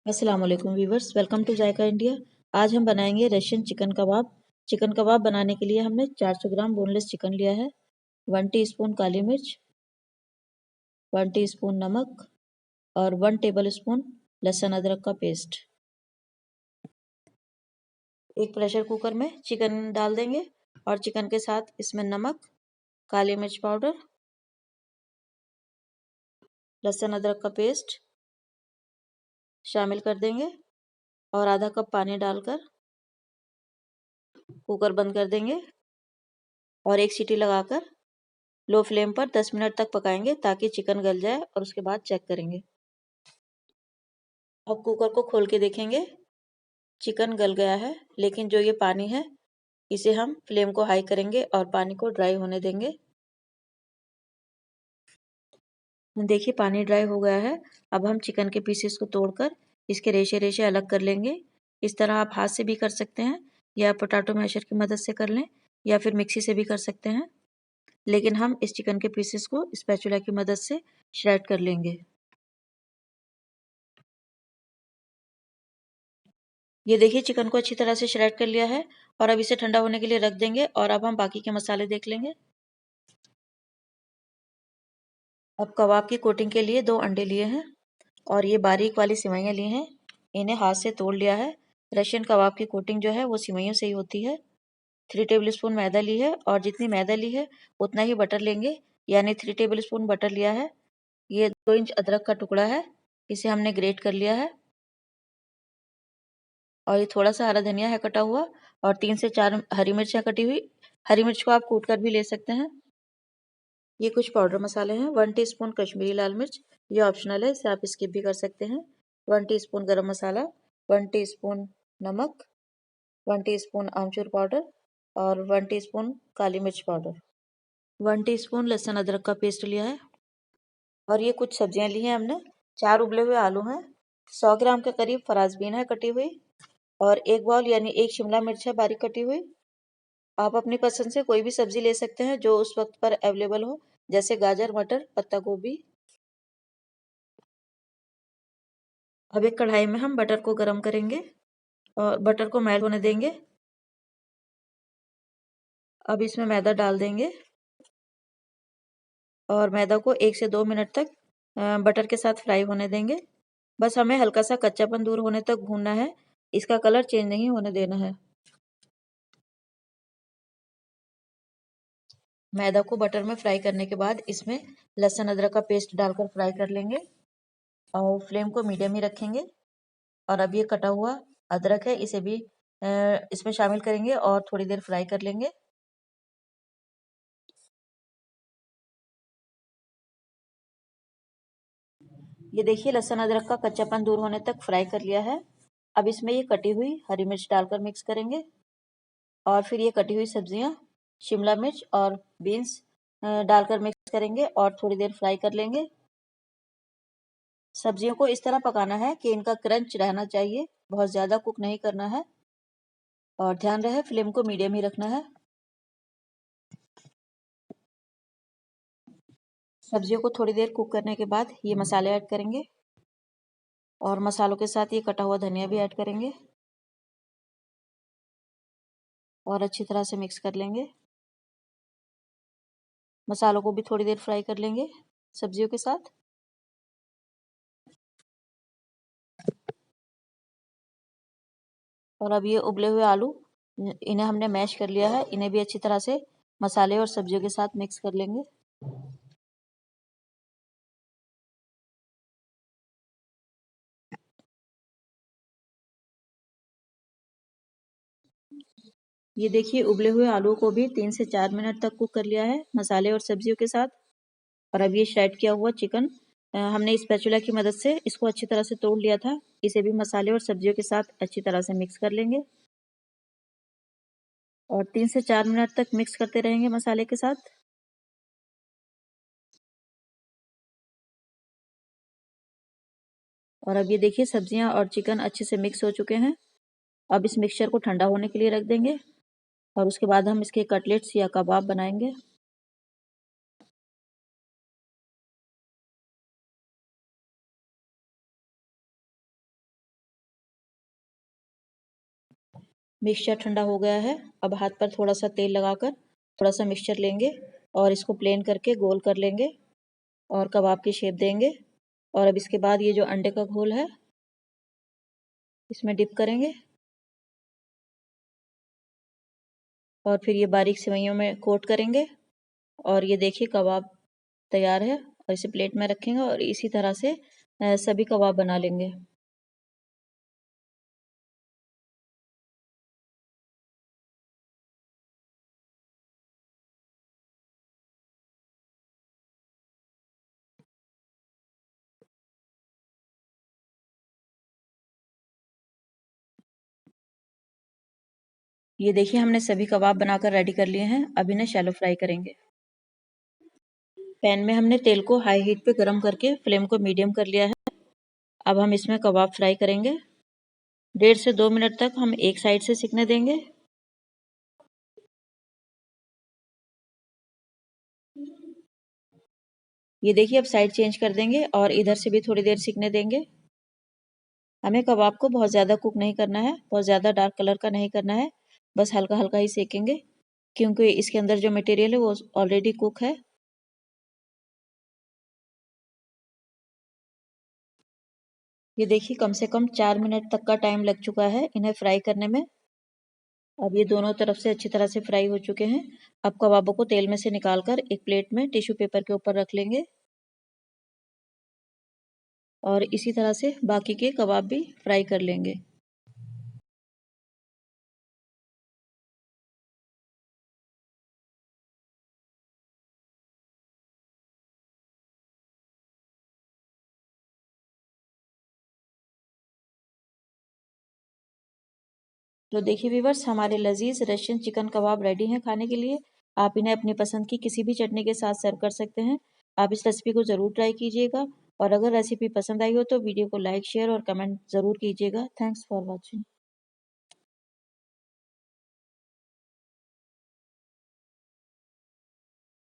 अस्सलाम वालेकुम viewers, welcome to Zaika India. आज हम बनाएंगे Russian chicken kebab. Chicken kebab बनाने के लिए हमने 400 ग्राम बोनलेस चिकन लिया है, 1 टीस्पून काली मिर्च, 1 टीस्पून नमक और 1 टेबल स्पून लहसुन अदरक का पेस्ट। एक प्रेशर कुकर में चिकन डाल देंगे और चिकन के साथ इसमें नमक, काली मिर्च पाउडर, लहसुन अदरक का पेस्ट शामिल कर देंगे और आधा कप पानी डालकर कुकर बंद कर देंगे और एक सीटी लगाकर लो फ्लेम पर 10 मिनट तक पकाएंगे ताकि चिकन गल जाए और उसके बाद चेक करेंगे। अब कुकर को खोल के देखेंगे, चिकन गल गया है, लेकिन जो ये पानी है इसे हम फ्लेम को हाई करेंगे और पानी को ड्राई होने देंगे। देखिए पानी ड्राई हो गया है। अब हम चिकन के पीसेस को तोड़कर इसके रेशे रेशे अलग कर लेंगे। इस तरह आप हाथ से भी कर सकते हैं या पोटैटो मैशर की मदद से कर लें या फिर मिक्सी से भी कर सकते हैं, लेकिन हम इस चिकन के पीसेस को स्पैचुला की मदद से श्रेड कर लेंगे। ये देखिए चिकन को अच्छी तरह से श्रेड कर लिया है और अब इसे ठंडा होने के लिए रख देंगे और अब हम बाकी के मसाले देख लेंगे। अब कबाब की कोटिंग के लिए 2 अंडे लिए हैं और ये बारीक वाली सिवैयाँ ली हैं, इन्हें हाथ से तोड़ लिया है। रशियन कबाब की कोटिंग जो है वो सिवैयों से ही होती है। 3 टेबल स्पून मैदा ली है और जितनी मैदा ली है उतना ही बटर लेंगे, यानी 3 टेबल स्पून बटर लिया है। ये 2 इंच अदरक का टुकड़ा है, इसे हमने ग्रेट कर लिया है और ये थोड़ा सा हरा धनिया है कटा हुआ और 3 से 4 हरी मिर्चियाँ कटी हुई। हरी मिर्च को आप कूट कर भी ले सकते हैं। ये कुछ पाउडर मसाले हैं। 1 टीस्पून कश्मीरी लाल मिर्च, ये ऑप्शनल है, इसे आप स्किप भी कर सकते हैं। 1 टीस्पून गरम मसाला, 1 टीस्पून नमक, 1 टीस्पून आमचूर पाउडर और 1 टीस्पून काली मिर्च पाउडर। 1 टीस्पून लहसुन अदरक का पेस्ट लिया है और ये कुछ सब्जियां ली हैं हमने। 4 उबले हुए आलू हैं, 100 ग्राम के करीब फराजबीन है कटी हुई और 1 बाउल यानी 1 शिमला मिर्च है बारीक कटी हुई। आप अपनी पसंद से कोई भी सब्जी ले सकते हैं जो उस वक्त पर अवेलेबल हो, जैसे गाजर, मटर, पत्ता गोभी। अब एक कढ़ाई में हम बटर को गरम करेंगे और बटर को मेल्ट होने देंगे। अब इसमें मैदा डाल देंगे और मैदा को 1 से 2 मिनट तक बटर के साथ फ्राई होने देंगे। बस हमें हल्का सा कच्चापन दूर होने तक भूनना है, इसका कलर चेंज नहीं होने देना है। मैदा को बटर में फ्राई करने के बाद इसमें लहसुन अदरक का पेस्ट डालकर फ्राई कर लेंगे और फ्लेम को मीडियम ही रखेंगे। और अब ये कटा हुआ अदरक है, इसे भी इसमें शामिल करेंगे और थोड़ी देर फ्राई कर लेंगे। ये देखिए लहसुन अदरक का कच्चापन दूर होने तक फ्राई कर लिया है। अब इसमें ये कटी हुई हरी मिर्च डालकर मिक्स करेंगे और फिर ये कटी हुई सब्जियां, शिमला मिर्च और बीन्स डालकर मिक्स करेंगे और थोड़ी देर फ्राई कर लेंगे। सब्जियों को इस तरह पकाना है कि इनका क्रंच रहना चाहिए, बहुत ज़्यादा कुक नहीं करना है और ध्यान रहे फ्लेम को मीडियम ही रखना है। सब्जियों को थोड़ी देर कुक करने के बाद ये मसाले ऐड करेंगे और मसालों के साथ ये कटा हुआ धनिया भी ऐड करेंगे और अच्छी तरह से मिक्स कर लेंगे। मसालों को भी थोड़ी देर फ्राई कर लेंगे सब्जियों के साथ। और अब ये उबले हुए आलू, इन्हें हमने मैश कर लिया है, इन्हें भी अच्छी तरह से मसाले और सब्जियों के साथ मिक्स कर लेंगे। ये देखिए उबले हुए आलू को भी 3 से 4 मिनट तक कुक कर लिया है मसाले और सब्जियों के साथ। और अब ये श्रेड किया हुआ चिकन हमने स्पैचुला की मदद से इसको अच्छी तरह से तोड़ लिया था, इसे भी मसाले और सब्जियों के साथ अच्छी तरह से मिक्स कर लेंगे और 3 से 4 मिनट तक मिक्स करते रहेंगे मसाले के साथ। और अब ये देखिए सब्जियां और चिकन अच्छे से मिक्स हो चुके हैं। अब इस मिक्सचर को ठंडा होने के लिए रख देंगे और उसके बाद हम इसके कटलेट्स या कबाब बनाएंगे। मिक्सचर ठंडा हो गया है। अब हाथ पर थोड़ा सा तेल लगाकर थोड़ा सा मिक्सचर लेंगे और इसको प्लेन करके गोल कर लेंगे और कबाब की शेप देंगे। और अब इसके बाद ये जो अंडे का घोल है इसमें डिप करेंगे और फिर ये बारीक सेवइयों में कोट करेंगे। और ये देखिए कबाब तैयार है और इसे प्लेट में रखेंगे और इसी तरह से सभी कबाब बना लेंगे। ये देखिए हमने सभी कबाब बनाकर रेडी कर लिए हैं। अब इन्हें शैलो फ्राई करेंगे। पैन में हमने तेल को हाई हीट पे गरम करके फ्लेम को मीडियम कर लिया है। अब हम इसमें कबाब फ्राई करेंगे। 1.5 से 2 मिनट तक हम एक साइड से सिकने देंगे। ये देखिए अब साइड चेंज कर देंगे और इधर से भी थोड़ी देर सिकने देंगे। हमें कबाब को बहुत ज़्यादा कुक नहीं करना है, बहुत ज़्यादा डार्क कलर का नहीं करना है, बस हल्का हल्का ही सेकेंगे क्योंकि इसके अंदर जो मटेरियल है वो ऑलरेडी कुक है। ये देखिए कम से कम 4 मिनट तक का टाइम लग चुका है इन्हें फ्राई करने में। अब ये दोनों तरफ से अच्छी तरह से फ्राई हो चुके हैं। अब कबाबों को तेल में से निकालकर एक प्लेट में टिश्यू पेपर के ऊपर रख लेंगे और इसी तरह से बाकी के कबाब भी फ्राई कर लेंगे। तो देखिए व्यूवर्स हमारे लजीज रशियन चिकन कबाब रेडी हैं खाने के लिए। आप इन्हें अपनी पसंद की किसी भी चटनी के साथ सर्व कर सकते हैं। आप इस रेसिपी को ज़रूर ट्राई कीजिएगा और अगर रेसिपी पसंद आई हो तो वीडियो को लाइक शेयर और कमेंट ज़रूर कीजिएगा। Thanks for watching.